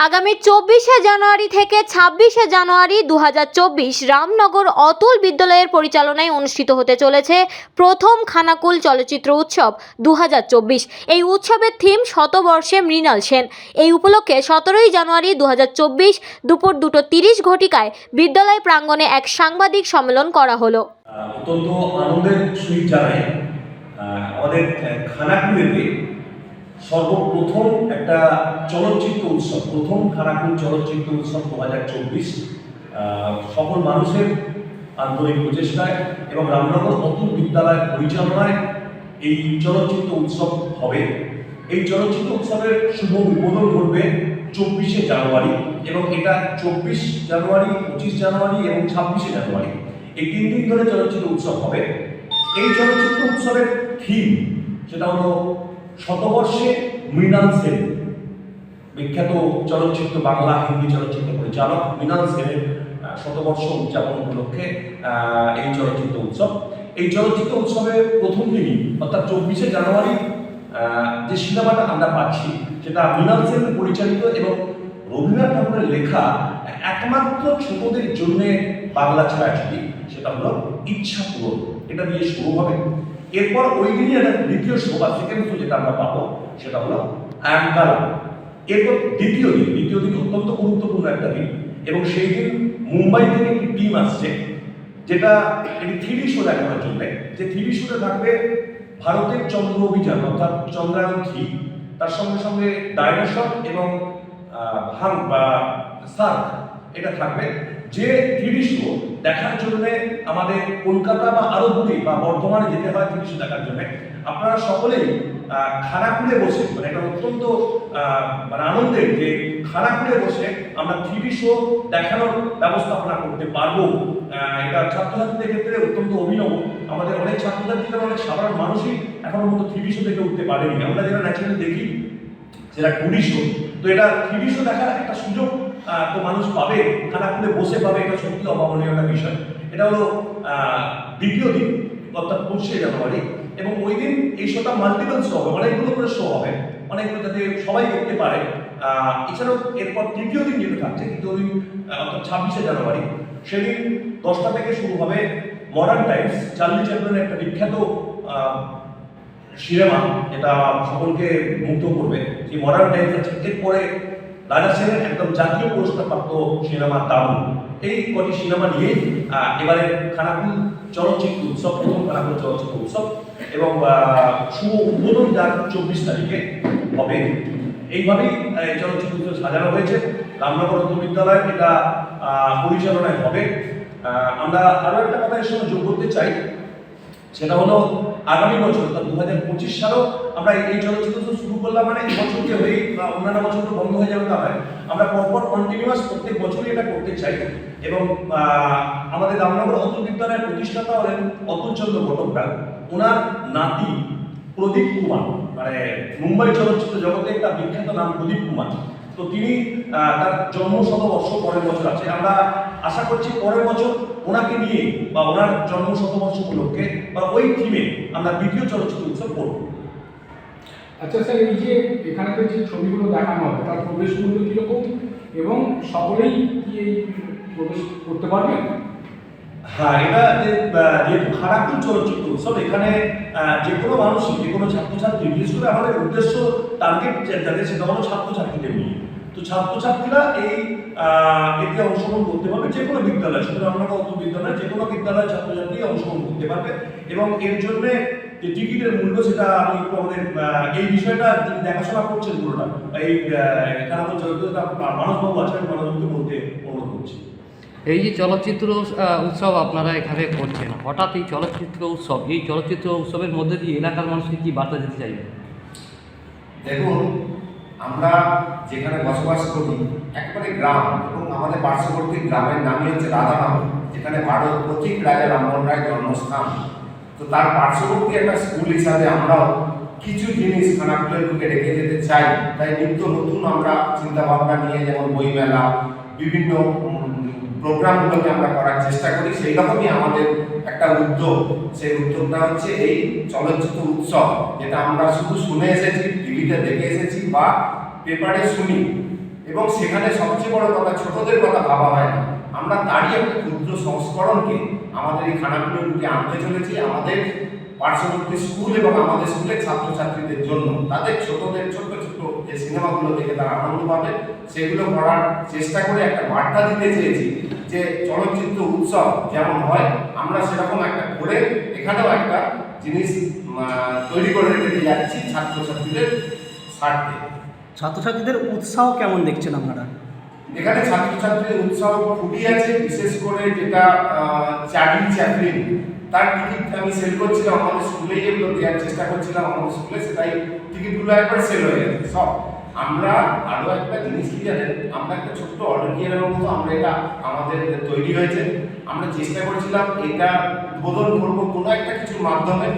আগামী 24শে জানুয়ারি থেকে 26শে জানুয়ারি 2024 রামনগর অতুল বিদ্যালয়ের পরিচালনায় অনুষ্ঠিত হতে চলেছে প্রথম খানাকুল চলচ্চিত্র উৎসব 2024। এই উৎসবের থিম শতবর্ষে মৃণাল সেন। এই উপলক্ষে 17ই জানুয়ারি 2024 দুপুর 2:30 ঘটিকায় বিদ্যালয় প্রাঙ্গণে এক সাংবাদিক সম্মেলন করা হলো। অত্যন্ত আনন্দের সহিত জানাই আমাদের খানাকুলেতে সর্বপ্রথম একটা চলচ্চিত্র উৎসব, প্রথম খানাকুল চলচ্চিত্র উৎসব 2024 সকল মানুষের আন্তরিক প্রচেষ্টায় এবং রামনগর অতুল বিদ্যালয় পরিচালনায় এই চলচ্চিত্র উৎসব হবে। এই চলচ্চিত্র উৎসবের শুভ উদ্বোধন করবে 24শে জানুয়ারি এবং এটা 24 জানুয়ারি, 25 জানুয়ারি এবং 26শে জানুয়ারি এই 3 দিন ধরে চলচ্চিত্র উৎসব হবে। এই চলচ্চিত্র উৎসবের থিম সেটা হলো শতবর্ষে মৃণাল সেন, বিখ্যাত চলচ্চিত্র বাংলা হিন্দি চলচ্চিত্র পরিচালক মৃণাল সেনের শতবর্ষ উদযাপন উপলক্ষে এই চলচ্চিত্র উৎসব। এই চলচ্চিত্র উৎসবের প্রথম দিনই অর্থাৎ 24শে জানুয়ারি যে সিনেমাটা আমরা পাচ্ছি সেটা মৃণাল সেন পরিচালিত এবং রবীন্দ্রনাথ ঠাকুরের লেখা একমাত্র ছোটদের জন্য বাংলা ছায়াছবি, সেটা হলো ইচ্ছা পূরণ। এটা দিয়ে শুরু হবে। এরপর ওই দিনই একটা দ্বিতীয় শো বা সেকেন্ড শো যেটা আমরা পাবো সেটা হলো আয়াঙ্কালা। এরপর দ্বিতীয় দিন অত্যন্ত গুরুত্বপূর্ণ একটা দিন এবং সেই দিন মুম্বাই থেকে একটি টিম আসছে যেটা একটি 3D শো দেখানোর জন্য। যে 3D শোতে থাকবে ভারতের চন্দ্র অভিযান অর্থাৎ চন্দ্রায়ন 3, তার সঙ্গে সঙ্গে ডাইনোসর এবং ভাং বা সার্ক এটা থাকবে। যে 3D শো দেখার জন্য আমাদের কলকাতা বা আরো দূরে বা বর্ধমানে যেতে হয় 3D শো দেখার জন্য। আপনারা সকলেই খানাকুলে বসে, মানে এটা অত্যন্ত আনন্দের যে খানাকুলে বসে আমরা 3D শো দেখানোর ব্যবস্থাপনা করতে পারবো। এটা ছাত্রছাত্রীদের ক্ষেত্রে অত্যন্ত অভিনব। আমাদের অনেক ছাত্রছাত্রীরা, অনেক সাধারণ মানুষই এখনো পর্যন্ত 3D শো দেখে উঠতে পারেনি। আমরা যেটা ন্যাচারালি দেখি সেটা 2D শো। তো এটা 3D শো দেখার একটা সুযোগ তো মানুষ পাবে, খানাকুলে বসে পাবে। এটা সত্যি অভাবনীয় একটা বিষয়। এটা হলো দ্বিতীয় দিন অর্থাৎ 25শে জানুয়ারি এবং ওই দিন এই শোটা মাল্টিপল শো হবে, অনেকগুলো করে শো হবে, অনেকগুলো যাতে সবাই দেখতে পারে। এছাড়াও এরপর তৃতীয় দিন যেটা থাকছে, তৃতীয় দিন অর্থাৎ 26শে জানুয়ারি, সেদিন 10টা থেকে শুরু হবে মডার্ন টাইমস, চার্লি চ্যাপলিনের একটা বিখ্যাত সিনেমা যেটা সকলকে মুগ্ধ করবে। সেই মডার্ন টাইমস আছে। এরপরে রাজা সেনের একদম জাতীয় পুরস্কারপ্রাপ্ত সিনেমা দারুণ। এই কটি সিনেমা নিয়ে এবারে খানাকুল চলচ্চিত্র উৎসব, প্রথম খানাকুল চলচ্চিত্র উৎসব এবং শুভ উদ্বোধন যার 24 তারিখে হবে। এইভাবেই চলচ্চিত্র উৎসব সাজানো হয়েছে। রামনগর অতুল বিদ্যালয় এটা পরিচালনায় হবে। আমরা আরো একটা কথা এর সঙ্গে যোগ করতে চাই, সেটা হলো আগামী বছর অর্থাৎ 2025 সালেও আমরা এই চলচ্চিত্র শুরু করলাম, মানে এই বছরকে হয়ে বা অন্যান্য বছর তো বন্ধ হয়ে যাবে তা নয়। আমরা পরপর কন্টিনিউয়াস প্রত্যেক বছরই এটা করতে চাই এবং আমাদের রামনগর অতুল বিদ্যালয়ের প্রতিষ্ঠাতা হলেন অতুল চন্দ্র ঘটকদার। ওনার নাতি প্রদীপ কুমার, মানে মুম্বাই চলচ্চিত্র জগতে একটা বিখ্যাত নাম প্রদীপ কুমার। তো তিনি তার জন্ম শতবর্ষ পরের বছর আছে। আমরা আশা করছি পরের বছর ওনাকে নিয়ে বা ওনার জন্ম শতবর্ষ উপলক্ষে বা ওই থিমে আমরা দ্বিতীয় চলচ্চিত্র উৎসব করব। আচ্ছা স্যার, এই যে এখানে যে ছবিগুলো দেখানো হবে তার প্রবেশ মূল্য কিরকম এবং সকলেই কি এই প্রবেশ করতে পারবে? হ্যাঁ, এটা যেহেতু খানাকুল চলচ্চিত্র উৎসব, এখানে যে কোনো মানুষই, যে কোনো ছাত্রছাত্রী, বিশেষ করে আমাদের উদ্দেশ্য টার্গেট যাদের সেটা হলো ছাত্রছাত্রীদের নিয়ে। তো ছাত্রছাত্রীরা এতে অংশগ্রহণ করতে পারবে। যে কোনো বিদ্যালয়, শুধু রামনগর অতুল বিদ্যালয়, যে কোনো বিদ্যালয়ের ছাত্রছাত্রী অংশগ্রহণ করতে পারবে এবং এর জন্য যে টিকিটের মূল্য সেটা আমি একটু আমাদের এই বিষয়টা যিনি দেখাশোনা করছেন পুরোটা, এই খানাকুল চলচ্চিত্র মানসবাবু আছেন, মানসবাবুকে বলতে অনুরোধ করছি। এই যে চলচ্চিত্র উৎসব আপনারা এখানে করছেন, হঠাৎ এই চলচ্চিত্র উৎসব, এই চলচ্চিত্র উৎসবের মধ্যে দিয়ে এলাকার মানুষকে কি বার্তা দিতে চাইবেন? দেখুন, আমরা যেখানে বসবাস করি একবারে গ্রাম এবং আমাদের পার্শ্ববর্তী গ্রামের নামই হচ্ছে রাধানগর, যেখানে ভারত পথিক রাজা রামমোহন রায়ের জন্মস্থান। তো তার পার্শ্ববর্তী একটা স্কুল হিসাবে আমরাও কিছু জিনিস খানাকুলের বুকে রেখে যেতে চাই। তাই নিত্য নতুন আমরা চিন্তাভাবনা নিয়ে, যেমন বইমেলা, বিভিন্ন প্রোগ্রামগুলোকে আমরা করার চেষ্টা করি। সেই রকমই আমাদের একটা উদ্যোগ। সেই উদ্যোগটা হচ্ছে এই চলচ্চিত্র উৎসব, যেটা আমরা শুধু শুনে এসেছি, টিভিতে দেখে এসেছি বা পেপারে শুনি, এবং সেখানে সবচেয়ে বড় কথা ছোটদের কথা ভাবা হয় না। আমরা তারই একটা ক্ষুদ্র সংস্করণকে আমাদের এই খানাকুলের রূপে আনতে চলেছি আমাদের পার্শ্ববর্তী স্কুল এবং আমাদের স্কুলের ছাত্রছাত্রীদের জন্য। তাদের ছোটদের ছোট্ট ছোট্ট যে সিনেমাগুলো দেখে তারা আনন্দ পাবে সেগুলো করার চেষ্টা করে একটা বার্তা দিতে চেয়েছি যে চলচ্চিত্র উৎসব যেমন হয় আমরা সেরকম একটা করে এখানেও একটা জিনিস তৈরি করে রেখে যাচ্ছি ছাত্রছাত্রীদের স্বার্থে। ছাত্রছাত্রীদের উৎসাহ কেমন দেখছেন আপনারা? এখানে ছাত্রছাত্রীদের উৎসাহ খুবই আছে, বিশেষ করে যেটা চার্লি চ্যাপলিন তার টিকিট আমি সেল করছিলাম আমাদের স্কুলেই, এগুলো দেওয়ার চেষ্টা করছিলাম আমাদের স্কুলে, সেটাই টিকিটগুলো একবার সেল হয়ে গেছে সব। আমরা আরও একটা জিনিস কি জানেন, আমরা একটা ছোট্ট অডিটোরিয়ামের মতো আমরা এটা আমাদের তৈরি হয়েছে। আমরা চেষ্টা করছিলাম এটা উদ্বোধন করবো কোনো একটা কিছুর মাধ্যমে।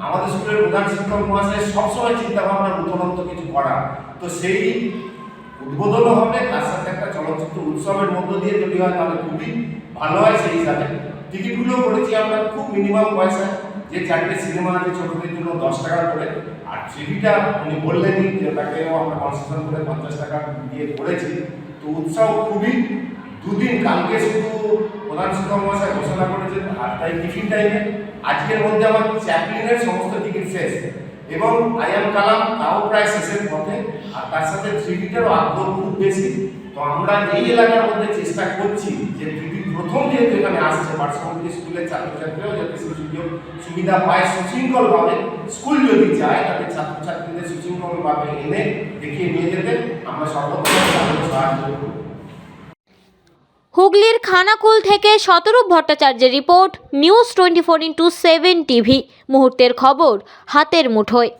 আমাদের স্কুলের প্রধান শিক্ষক মহাশয় সবসময় চিন্তা ভাবনা নতুনত্ব কিছু করা, তো সেই উদ্বোধনও হবে, তার সাথে একটা চলচ্চিত্র উৎসবের মধ্য দিয়ে যদি হয় তাহলে খুবই ভালো হয়। সেই হিসাবে টিকিটগুলো করেছি আমরা খুব মিনিমাম পয়সায়, যে 4টে সিনেমা আছে ছোটদের জন্য 10 টাকা করে, আর টিভিটা উনি বললেনই যে ওটাকেও আমরা কনসেশন করে 50 টাকা দিয়ে করেছি। তো উৎসাহ খুবই, দুদিন কালকে শুধু প্রধান শিক্ষক মহাশয় ঘোষণা করেছেন আর তাই টিফিন টাইমে আজকের মধ্যে আমার চ্যাপলিনের সমস্ত টিকিট শেষ এবং আই এম কালাম তাও প্রায় শেষের পথে, আর তার সাথে থ্রিডিটারও আগ্রহ খুব বেশি। তো আমরা এই এলাকার মধ্যে চেষ্টা করছি যে থ্রিডি প্রথম যেহেতু এখানে আসছে পার্শ্ববর্তী স্কুলের ছাত্রছাত্রীরাও যাতে সেই সুযোগ সুবিধা পায় সুশৃঙ্খলভাবে, স্কুল যদি চায় তাদের ছাত্রছাত্রীদের সুশৃঙ্খলভাবে এনে দেখিয়ে নিয়ে যেতে আমরা সর্বত্র সাহায্য করব। হুগলির খানাকুল থেকে শতরূপ ভট্টাচার্যের রিপোর্ট, নিউজ 24x7 টিভি। মুহূর্তের খবর হাতের মুঠোয়।